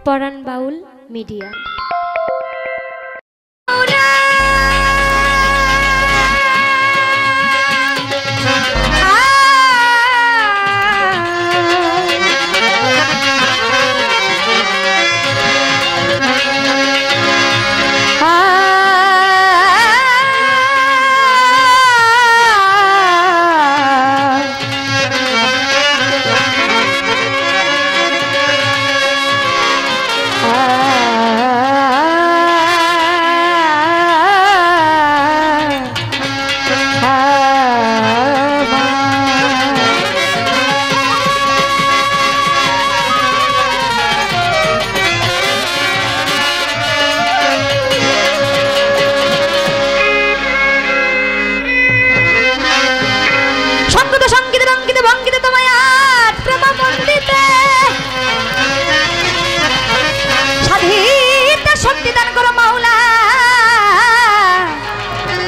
পরাণ বাউল media.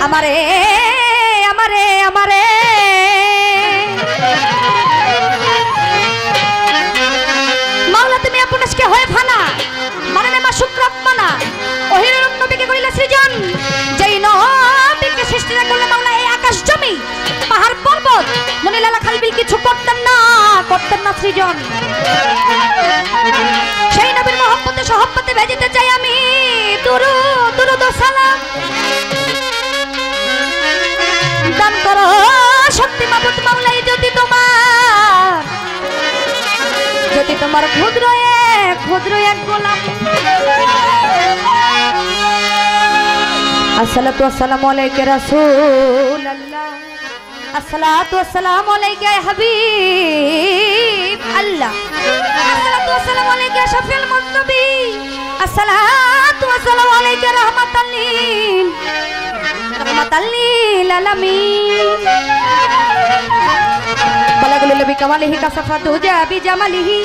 আমারে আমারে আমারে মাওলা তুমি আপনাকে হয়ে ফানা মানে মা শুক্রাত্মনা ওহির নবীকে করিলা সৃজন যেই নবীকে সৃষ্টি করলে মাওলা এই আকাশ জমি পাহাড় পর্বত মনিলালা খালবিল কিছু করতেন না সৃজন সেই নবীর মহব্বতে সহব্বতে ভেজিতে চাই আমি দুরুদ সালাম দান করো শক্তি মাবুদ মাওলাই যদি তোমার ক্ষুদ্র এক গোলাম। আসসালাতু ওয়াসসালামু আলাইকা রাসূলুল্লাহ আসসালাতু ওয়াসসালামু আলাইকা ইয়া হাবিব আল্লাহ আসসালাতু ওয়াসসালামু আলাইকা শাফিউল মুজনবী আসসালাতু ওয়াসসালামু আলাইকা রাহমাতাল লিল আলামিন বালাগুল নবী কামালিহি কাসাফাতু জাবি জামালিহি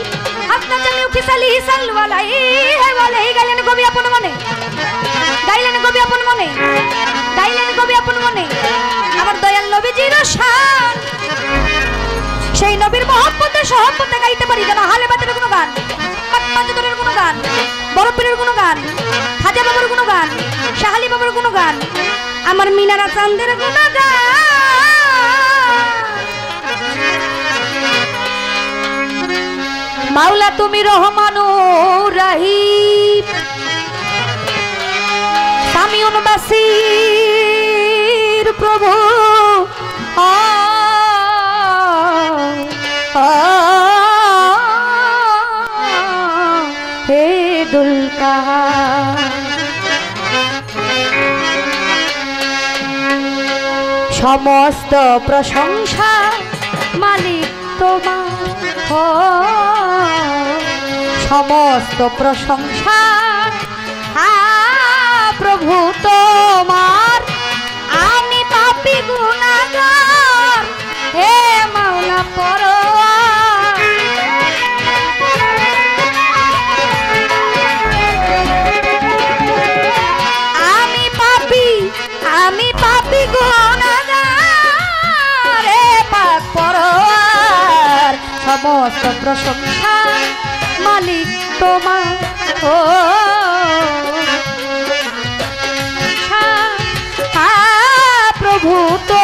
আপনা জামিউ কিসালিহি সাল্লু আলাইহি ওয়া আলাইহি গাইলেন কবি আপন মনে আমার দয়াল নবীজির শান সেই নবীর মহব্বতে সহব্বতে গাইতে পারি যেন হালে বাতের কোনো গান পাঁচদরের কোনো গান বড় পীরের কোনো গান খাজা বাবার কোনো গান শাহালি বাবার কোনো গান আমার মিনারা চাঁদের কোনো গান মাওলা তুমি রহমানুর রহিম সামিউন বাসির প্রভু হে দুলকার সমস্ত প্রশংসা মালিক তোমার সমস্ত প্রশংসা প্রভু তোমার আমি পাপী গুনাহগার হে মাওলা পরওয়ার আমি পাপী গুনাহগার হে পাক পরওয়ার সমস্ত প্রশংসা মালিক তোমার ও প্রভু তো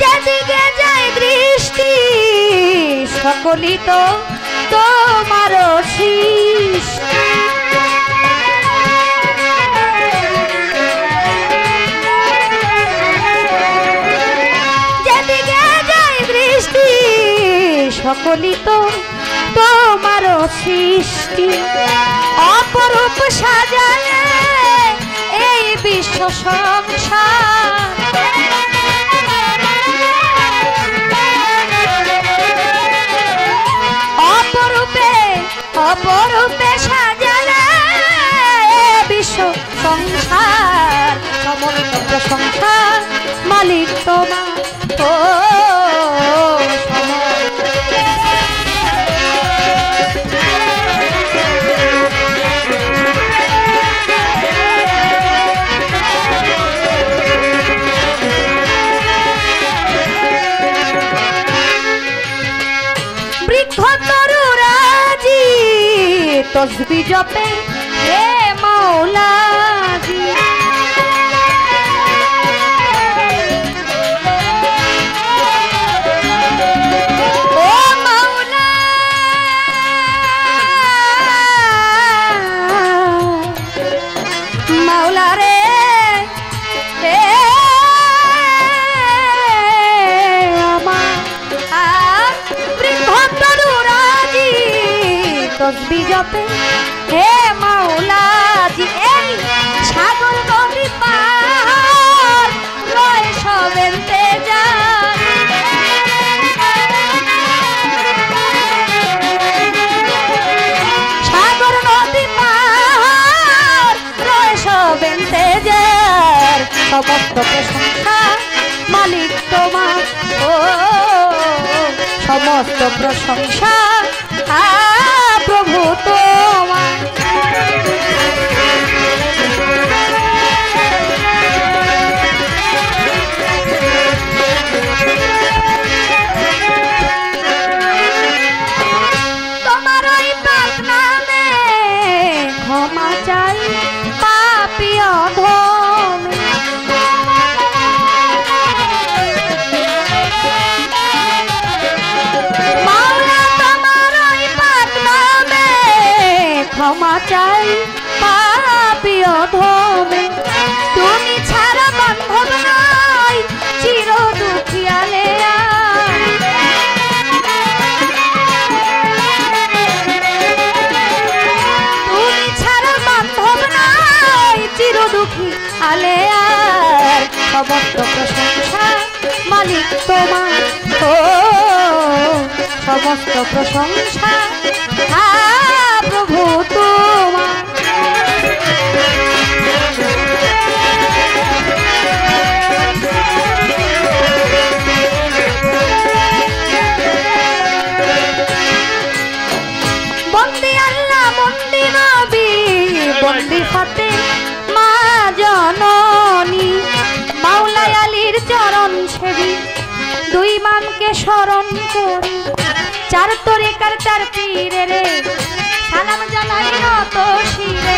যেদিকে যায় দৃষ্টি সকলই তো তোমার সৃষ্টি সকলই তো তোমার সৃষ্টি অপরূপ সাজালে এই বিশ্ব সংসার অপরূপে সাজালে বিশ্ব সংসার সমস্ত প্রশংসা মালিক তোমার ও তসবি জপে হে মাওলাজি। ও মাওলা মাওলা রে তসবি জপে হে মাওলাজি। এই সাগর নদী পার লয় সবেন্তে যায়, সাগর নদী পার লয় সবেন্তে যায়। সমস্ত প্রশংসা মালিক তোমার, ও সমস্ত প্রশংসা প্রভু তোমার। তোমার ওই পাক নামে ক্ষমা চাই পাপী অধমে, ক্ষমা চাই পাপী অধমে। তুমি ছাড়া বান্ধব নাই চির দুঃখিয়ালে, তুমি ছাড়া বান্ধব নাই চির দুঃখী আলে আর। সমস্ত প্রশংসা মালিক তোমার, ও সমস্ত প্রশংসা প্রভু তোমার। বন্দি আল্লাহ বন্দি নবী বন্দি ফাতে মা জননী, মাওলা আলীর চরণ সেবী দুই মানকে স্মরণ করি। চার তরিকার চার পীরে রে সালাম জানাই নত শিরে,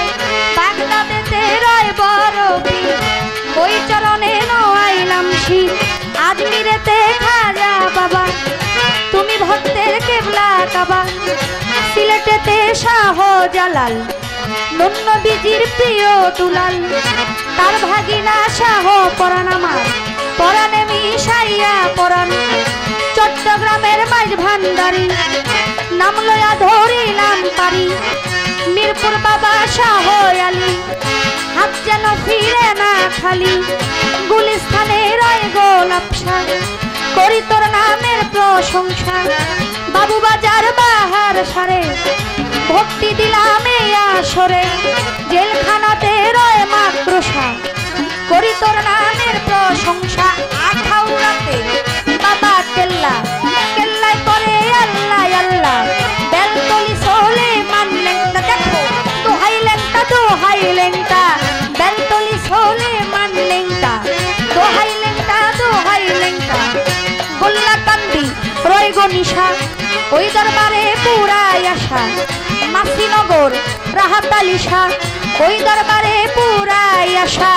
বাগদাদেতে রয় বড় পীর ওই চরণে নোয়াইলাম শির। আজমিরেতে খাজা বাবা তুমি ভক্তের কেবলা কাবা, সিলেটেতে শাহ জালাল নুন নবীজির প্রিয় দুলাল, তার ভাগিনা শাহ পরাণ আমার পরাণে মিশাইয়া পরাণ। চট্টগ্রামের মাঝ ভান্ডারি নাম লয়া ধরিলাম পারি, মিরপুর বাবা শাহ আলী হাত যেন ফিরে না খালি। গুলিস্তানে রয় গোলাপ শাহ করি তোর নামের প্রশংসা, বাবু বাজার বাহার সারে ভক্তি দিলাম এই আসরে। জেলখানাতে রয় মাদ্রাসা করি তোর নামের প্রশংসা। আখাউড়াতে বাবা কেল্লা কেল্লায় করে আল্লাহ আল্লাহ, বেলতলি সোলে মানলেংটা দেখো দোহাইলেংটা দোহাইলেংটা, বেলতলি সোলে মানলেংটা দোহাইলেংটা দোহাইলেংটা। গোল্লা কান্দি রয় গনিশা ওই দরবারে পুরাই আসা, মাসিনগর রাহাত আলিশা ওই দরবারে পুরাই আসা।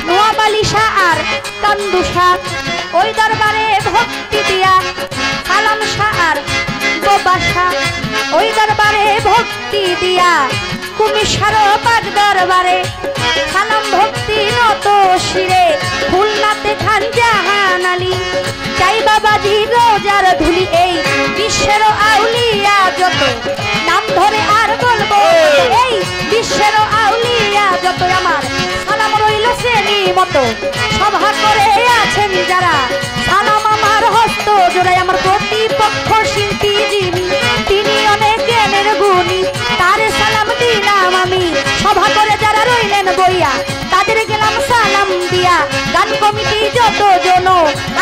নোয়াবালিশা আর কান্দুষা ওই দরবারে ভক্তি দিয়া, সালাম শাহ আর গোবাসা ওই দরবারে ভক্তি দিয়া। কুমিশার পাক দরবারে সালাম ভক্তি নত শিরে, খুলনাতে খান জাহান আলী চাই বাবাজি রোজার ধুলি। এই বিশ্বের আউলিয়া যত নাম ধরে আর বলবো, এই বিশ্বের আউলিয়া যত আমার সালাম রইল শ্রেণী মতো। সভা করে আছেন যারা সালাম আমার হস্ত জোড়াই। আমার প্রতিপক্ষ শিল্পী যিনি তিনি অনেক জ্ঞানের গুণী, তারে সালাম দিলাম আমি। সভা করে যারা রইলেন বইয়া তাদের গেলাম সালাম দিয়া। গান কমিটি যত জন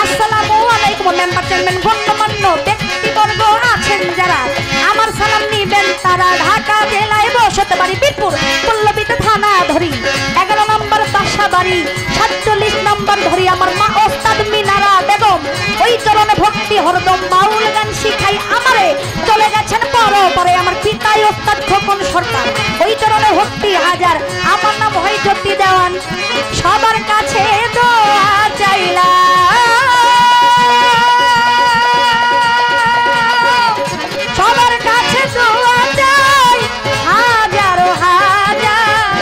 আসসালামু আলাইকুম, মেম্বার চেয়ারম্যান গণ্যমান্য ব্যক্তিবর্গ আছেন যারা আমার সালাম নিবেন তারা। ঢাকা জেলায় বসতে বাড়ি বীরপুর পল্লবীতে থানা ধরি, 11 নম্বর বাসা বাড়ি 47 নম্বর ধরি। আমার মা ওস্তাদ মিনারা বেগম ওই চরণে ভক্তি হরদম, বাউল গান শিখাই আমারে চলে গেছেন পরে। আমার পিতাই ওস্তাদ খোকন সরকার চরণে ভক্তি হাজার, আমার নাম হয় জ্যোতি দেওয়ান। সবার কাছে দোয়া চাইলাম, সবার কাছে দোয়া চাই হাজারো হাজার।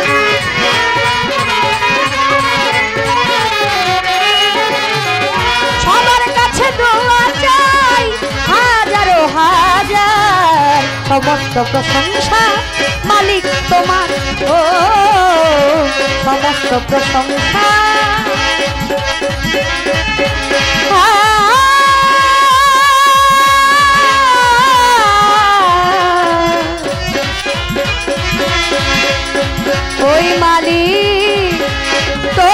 সবার কাছে দোয়া চাই হাজারো হাজার। সমস্ত প্রশংসা মালিক তোমার, ও সমস্ত প্রশংসা। ওই মালিক তো